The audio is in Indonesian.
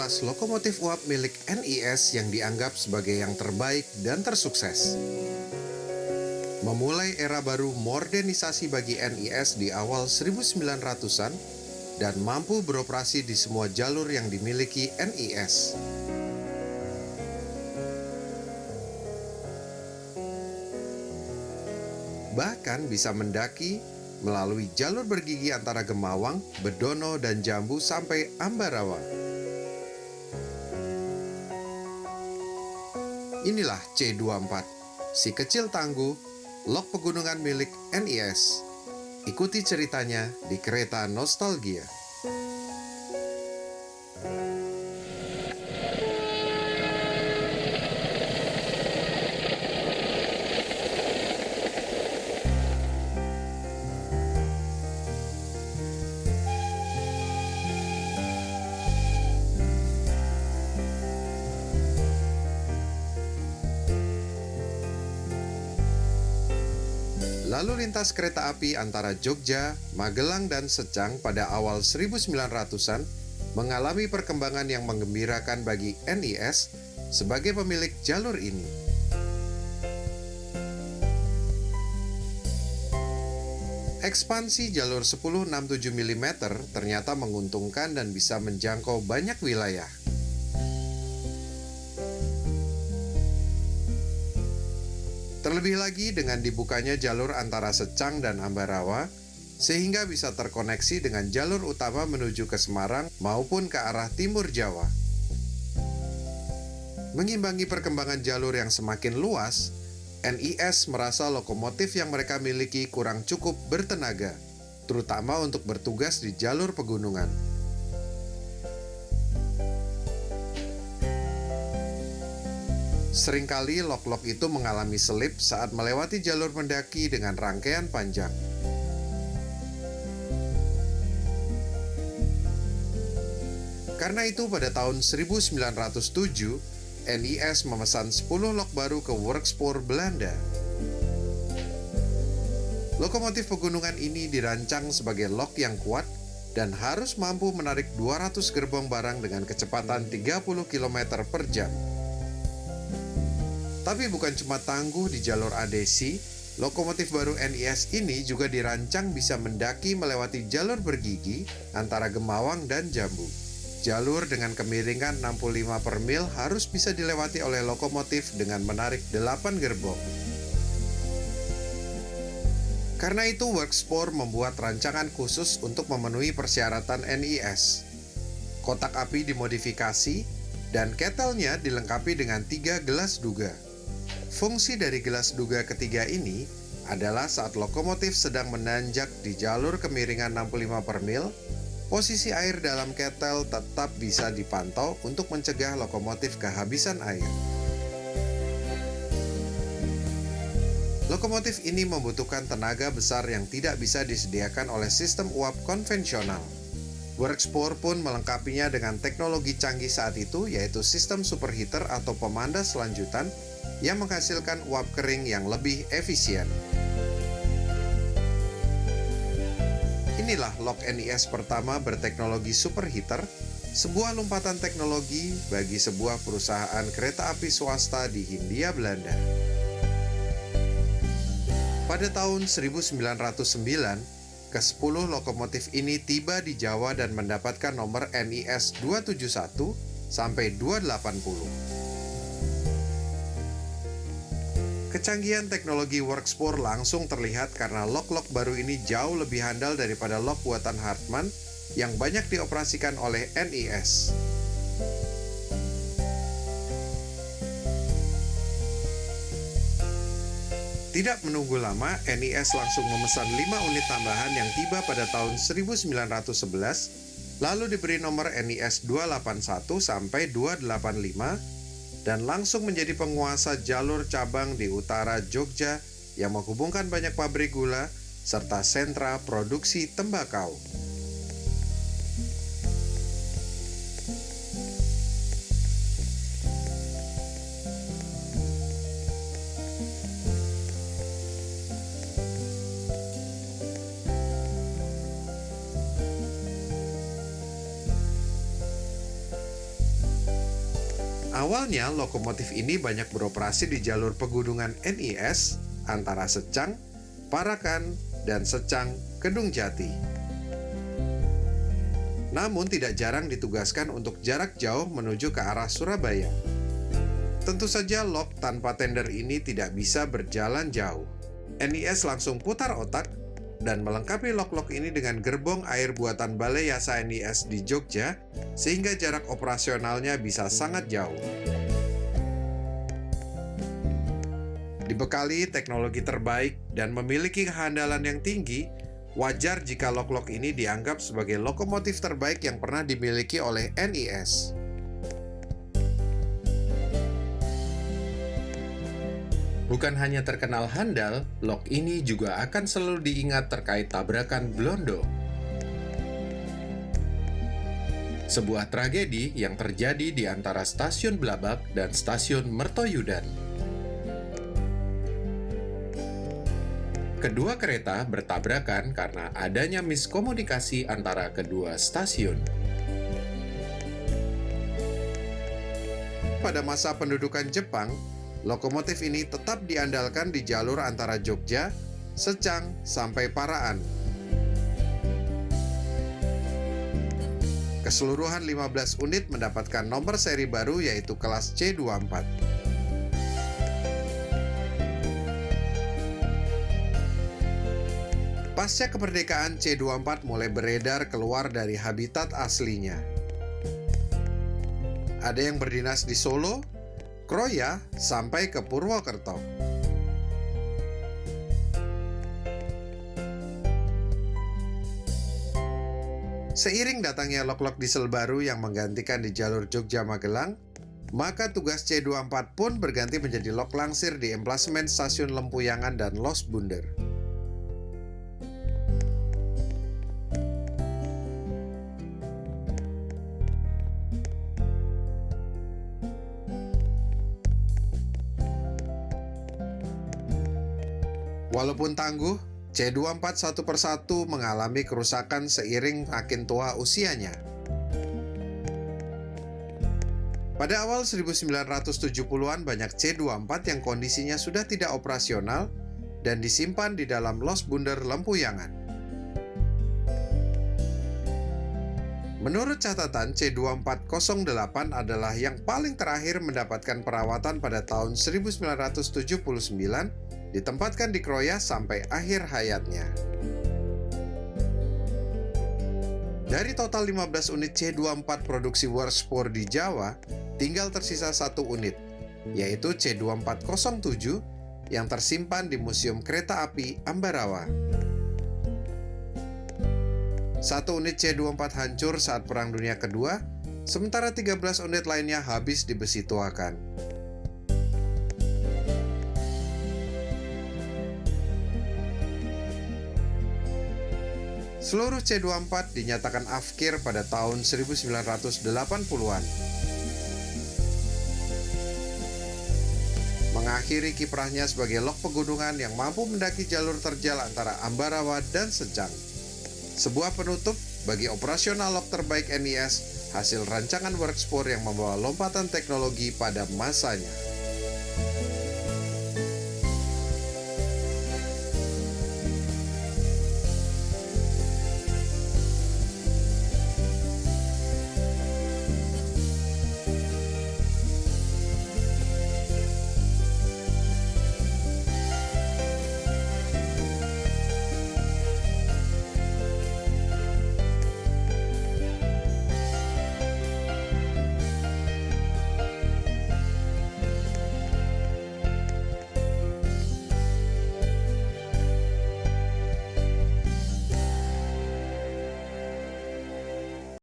mengulas lokomotif uap milik NIS yang dianggap sebagai yang terbaik dan tersukses. Memulai era baru modernisasi bagi NIS di awal 1900-an dan mampu beroperasi di semua jalur yang dimiliki NIS. Bahkan bisa mendaki melalui jalur bergigi antara Gemawang, Bedono, dan Jambu sampai Ambarawa. Inilah C24, si kecil tangguh, lok pegunungan milik NIS. Ikuti ceritanya di Kereta Nostalgia. Lalu lintas kereta api antara Jogja, Magelang, dan Secang pada awal 1900-an mengalami perkembangan yang menggembirakan bagi NIS sebagai pemilik jalur ini. Ekspansi jalur 1067 mm ternyata menguntungkan dan bisa menjangkau banyak wilayah. Terlebih lagi dengan dibukanya jalur antara Secang dan Ambarawa, sehingga bisa terkoneksi dengan jalur utama menuju ke Semarang maupun ke arah timur Jawa. Mengimbangi perkembangan jalur yang semakin luas, NIS merasa lokomotif yang mereka miliki kurang cukup bertenaga, terutama untuk bertugas di jalur pegunungan. Seringkali lok-lok itu mengalami selip saat melewati jalur mendaki dengan rangkaian panjang. Karena itu pada tahun 1907, NIS memesan 10 lok baru ke Workspoor Belanda. Lokomotif pegunungan ini dirancang sebagai lok yang kuat dan harus mampu menarik 200 gerbong barang dengan kecepatan 30 km per jam. Tapi bukan cuma tangguh di jalur Adesi, lokomotif baru NIS ini juga dirancang bisa mendaki melewati jalur bergigi antara Gemawang dan Jambu. Jalur dengan kemiringan 65 per mil harus bisa dilewati oleh lokomotif dengan menarik 8 gerbong. Karena itu Workspoor membuat rancangan khusus untuk memenuhi persyaratan NIS. Kotak api dimodifikasi dan ketelnya dilengkapi dengan 3 gelas duga. Fungsi dari gelas duga ketiga ini adalah saat lokomotif sedang menanjak di jalur kemiringan 65 per mil, posisi air dalam ketel tetap bisa dipantau untuk mencegah lokomotif kehabisan air. Lokomotif ini membutuhkan tenaga besar yang tidak bisa disediakan oleh sistem uap konvensional. Workspoor pun melengkapinya dengan teknologi canggih saat itu, yaitu sistem superheater atau pemandas lanjutan yang menghasilkan uap kering yang lebih efisien. Inilah lok NIS pertama berteknologi superheater, sebuah lompatan teknologi bagi sebuah perusahaan kereta api swasta di Hindia Belanda. Pada tahun 1909, ke-10 lokomotif ini tiba di Jawa dan mendapatkan nomor NIS 271 sampai 280. Kecanggihan teknologi Workspoor langsung terlihat karena lok-lok baru ini jauh lebih handal daripada lok buatan Hartmann yang banyak dioperasikan oleh NIS. Tidak menunggu lama, NIS langsung memesan 5 unit tambahan yang tiba pada tahun 1911, lalu diberi nomor NIS 281 sampai 285, dan langsung menjadi penguasa jalur cabang di utara Jogja yang menghubungkan banyak pabrik gula serta sentra produksi tembakau. Awalnya, lokomotif ini banyak beroperasi di jalur pegunungan NIS antara Secang, Parakan, dan Secang, Kedung Jati. Namun tidak jarang ditugaskan untuk jarak jauh menuju ke arah Surabaya. Tentu saja lok tanpa tender ini tidak bisa berjalan jauh. NIS langsung putar otak dan melengkapi lok-lok ini dengan gerbong air buatan Balai Yasa NIS di Jogja, sehingga jarak operasionalnya bisa sangat jauh. Dibekali teknologi terbaik dan memiliki kehandalan yang tinggi, wajar jika lok-lok ini dianggap sebagai lokomotif terbaik yang pernah dimiliki oleh NIS. Bukan hanya terkenal handal, lok ini juga akan selalu diingat terkait tabrakan Blondo. Sebuah tragedi yang terjadi di antara stasiun Blabak dan stasiun Mertoyudan. Kedua kereta bertabrakan karena adanya miskomunikasi antara kedua stasiun. Pada masa pendudukan Jepang, lokomotif ini tetap diandalkan di jalur antara Jogja, Secang, sampai Paraan. Keseluruhan 15 unit mendapatkan nomor seri baru yaitu kelas C24. Pasca kemerdekaan, C24 mulai beredar keluar dari habitat aslinya. Ada yang berdinas di Solo, Kroya, sampai ke Purwokerto. Seiring datangnya lok-lok diesel baru yang menggantikan di jalur Jogja-Magelang, maka tugas C24 pun berganti menjadi lok langsir di emplasemen stasiun Lempuyangan dan Los Bunder. Walaupun tangguh, C24 satu persatu mengalami kerusakan seiring makin tua usianya. Pada awal 1970-an banyak C24 yang kondisinya sudah tidak operasional dan disimpan di dalam Los Bunder Lempuyangan. Menurut catatan, C2408 adalah yang paling terakhir mendapatkan perawatan pada tahun 1979, ditempatkan di Kroya sampai akhir hayatnya. Dari total 15 unit C24 produksi Worksport di Jawa, tinggal tersisa satu unit, yaitu C2407 yang tersimpan di Museum Kereta Api Ambarawa. Satu unit C24 hancur saat Perang Dunia Kedua, sementara 13 unit lainnya habis dibesi tuakan. Seluruh C24 dinyatakan afkir pada tahun 1980-an. Mengakhiri kiprahnya sebagai lok pegunungan yang mampu mendaki jalur terjal antara Ambarawa dan Secang. Sebuah penutup bagi operasional lok terbaik NIS, hasil rancangan Worksport yang membawa lompatan teknologi pada masanya.